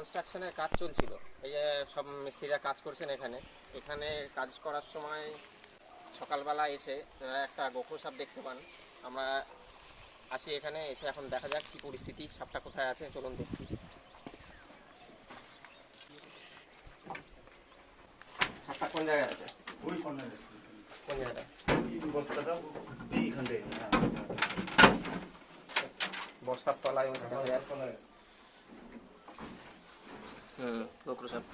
কনস্ট্রাকশনের কাজ চলছিল। এই যে সব মিস্ত্রিরা কাজ করছেন এখানে এখানে কাজ করার সময় সকালবেলা এসে একটা গোখো সাপ দেখতে পান। আমরা আসি এখানে, এসে এখন দেখা যাক কী পরিস্থিতি, সাপটা কোথায় আছে চলুন দেখি। সাপটা কোন জায়গায় আছে? ওই কর্নারে কোন জায়গাটা? বস্তাটা এইখানটায় বস্তার তলায় গোখো সাপ।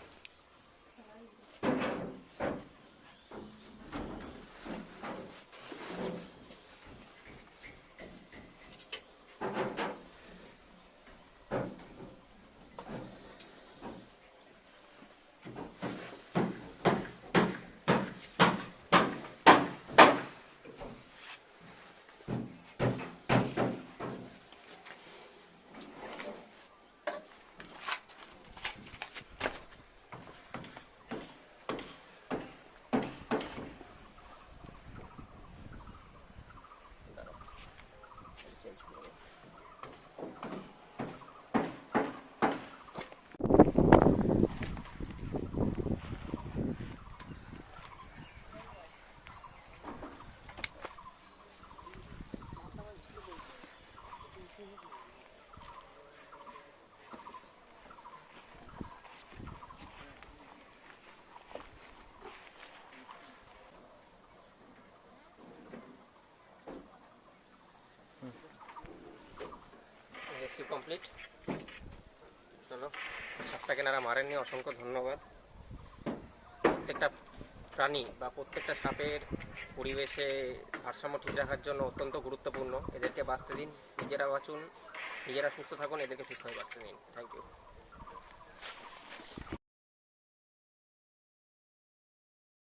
Rescue complete. চলো, সাপটাকে এনারা মারেননি, অসংখ্য ধন্যবাদ। প্রত্যেকটা প্রাণী বা প্রত্যেকটা সাপের পরিবেশে ভারসাম্য ঠিক রাখার জন্য অত্যন্ত গুরুত্বপূর্ণ। এদেরকে বাঁচতে দিন, নিজেরা বাঁচুন, নিজেরা সুস্থ থাকুন, এদেরকে সুস্থ হয়ে বাঁচতে দিন। Thank you.